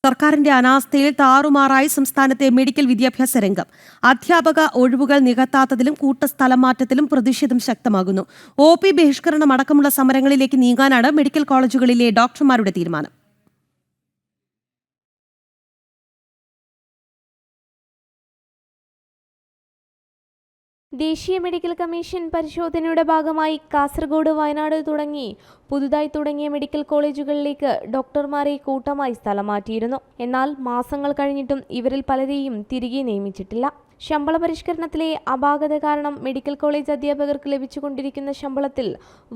സർക്കാരിന്റെ അനാസ്ഥയിൽ താറുമാറായി സംസ്ഥാനത്തെ മെഡിക്കൽ വിദ്യാഭ്യാസ രംഗം. അധ്യാപക ഒഴിവുകൾ നികത്താത്തതിലും കൂട്ടസ്ഥലം മാറ്റത്തിലും പ്രതിഷേധം ശക്തമാകുന്നു. OP ബഹിഷ്കരണം അടക്കമുള്ള സമരങ്ങളിലേക്ക് നീങ്ങാനാണ് മെഡിക്കൽ കോളേജുകളിലെ ഡോക്ടർമാരുടെ തീരുമാനം. ദേശീയ മെഡിക്കൽ കമ്മീഷൻ പരിശോധനയുടെ ഭാഗമായി കാസർഗോഡ്, വയനാട് തുടങ്ങി പുതുതായി തുടങ്ങിയ മെഡിക്കൽ കോളേജുകളിലേക്ക് ഡോക്ടർമാരെ കൂട്ടമായി സ്ഥലം മാറ്റിയിരുന്നു. എന്നാൽ മാസങ്ങൾ കഴിഞ്ഞിട്ടും ഇവരിൽ പലരെയും തിരികെ നിയമിച്ചിട്ടില്ല. ശമ്പള പരിഷ്കരണത്തിലെ അപാകത കാരണം മെഡിക്കൽ കോളേജ് അധ്യാപകർക്ക് ലഭിച്ചുകൊണ്ടിരിക്കുന്ന ശമ്പളത്തിൽ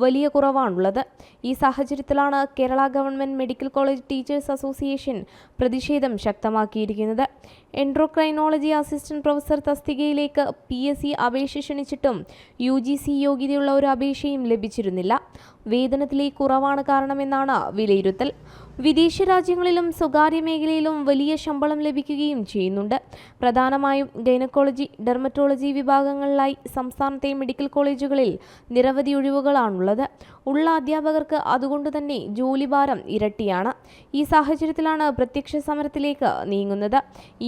വലിയ കുറവാണുള്ളത്. ഈ സാഹചര്യത്തിലാണ് Kerala government medical college teachers association പ്രതിഷേധം ശക്തമാക്കിയിരിക്കുന്നത്. എൻഡോക്രൈനോളജി അസിസ്റ്റന്റ് പ്രൊഫസർ തസ്തികയിലേക്ക് PSC അപേക്ഷ ക്ഷണിച്ചിട്ടും UGC യോഗ്യതയുള്ള ഒരു അപേക്ഷയും ലഭിച്ചിരുന്നില്ല. വേതനത്തിലെ കുറവാണ് കാരണമെന്നാണ് വിലയിരുത്തൽ. വിദേശ രാജ്യങ്ങളിലും സ്വകാര്യ മേഖലയിലും വലിയ ശമ്പളം ലഭിക്കുകയും ചെയ്യുന്നുണ്ട്. പ്രധാനമായും ഗൈനക്കോളജി, ഡെർമറ്റോളജി വിഭാഗങ്ങളിലായി സംസ്ഥാനത്തെ മെഡിക്കൽ കോളേജുകളിൽ നിരവധി ഒഴിവുകളാണുള്ളത്. ഉള്ള അധ്യാപകർക്ക് അതുകൊണ്ട് തന്നെ ജോലിഭാരം ഇരട്ടിയാണ്. ഈ സാഹചര്യത്തിലാണ് പ്രത്യക്ഷ സമരത്തിലേക്ക് നീങ്ങുന്നത്.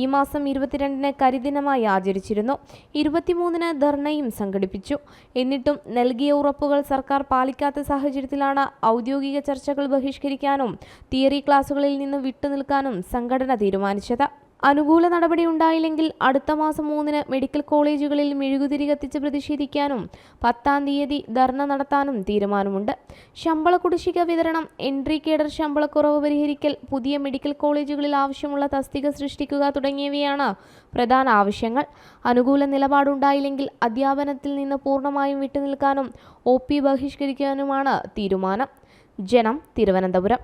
ഈ മാസം 22-ന് കരിദിനമായി ആചരിച്ചിരുന്നു. 23-ന് ധർണയും സംഘടിപ്പിച്ചു. എന്നിട്ടും നൽകിയ ഉറപ്പുകൾ സർക്കാർ പാലിക്കാത്ത സാഹചര്യത്തിലാണ് ഔദ്യോഗിക ചർച്ചകൾ ബഹിഷ്കരിക്കാനും തിയറി ക്ലാസുകളിൽ നിന്ന് വിട്ടുനിൽക്കാനും സംഘടന തീരുമാനിച്ചത്. അനുകൂല നടപടി ഉണ്ടായില്ലെങ്കിൽ അടുത്ത മാസം 3-ന് മെഡിക്കൽ കോളേജുകളിൽ മെഴുകുതിരി കത്തിച്ച് പ്രതിഷേധിക്കാനും 10-ാം തീയതി ധർണ നടത്താനും തീരുമാനമുണ്ട്. ശമ്പള കുടിശ്ശിക വിതരണം, എൻട്രി കേഡർ ശമ്പളക്കുറവ് പരിഹരിക്കൽ, പുതിയ മെഡിക്കൽ കോളേജുകളിൽ ആവശ്യമുള്ള തസ്തിക സൃഷ്ടിക്കുക തുടങ്ങിയവയാണ് പ്രധാന ആവശ്യങ്ങൾ. അനുകൂല നിലപാടുണ്ടായില്ലെങ്കിൽ അധ്യാപനത്തിൽ നിന്ന് പൂർണ്ണമായും വിട്ടുനിൽക്കാനും OP ബഹിഷ്കരിക്കാനുമാണ് തീരുമാനം. ജനം, തിരുവനന്തപുരം.